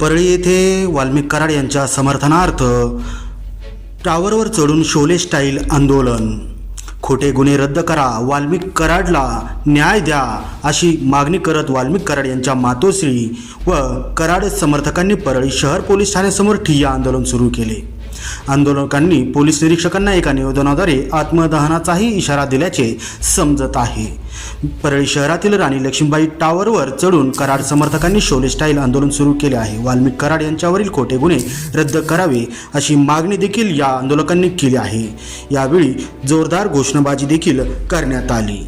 परळी येथे वाल्मिक कराड यांच्या समर्थनार्थ टावरवर चढून शोले स्टाईल आंदोलन। खोटे गुन्हे रद्द करा, वाल्मिक कराडला न्याय द्या अशी मागणी करत वाल्मिक कराड यांच्या मातोश्री व कराड समर्थकांनी परळी शहर पोलीस ठाण्यासमोर ठिय्या आंदोलन सुरू केले। आंदोलकांनी पोलीस निरीक्षकांना एका निवेदनाद्वारे आत्मदहनाचाही इशारा दिल्याचे समजत आहे। परळी शहरातील राणी लक्ष्मीबाई टावरवर चढून कराड समर्थकांनी शोले स्टाईल आंदोलन सुरू केले आहे। वाल्मिक कराड यांच्यावरील खोटे गुन्हे रद्द करावे अशी मागणी देखील या आंदोलकांनी केली आहे। यावेळी जोरदार घोषणाबाजी देखील करण्यात आली।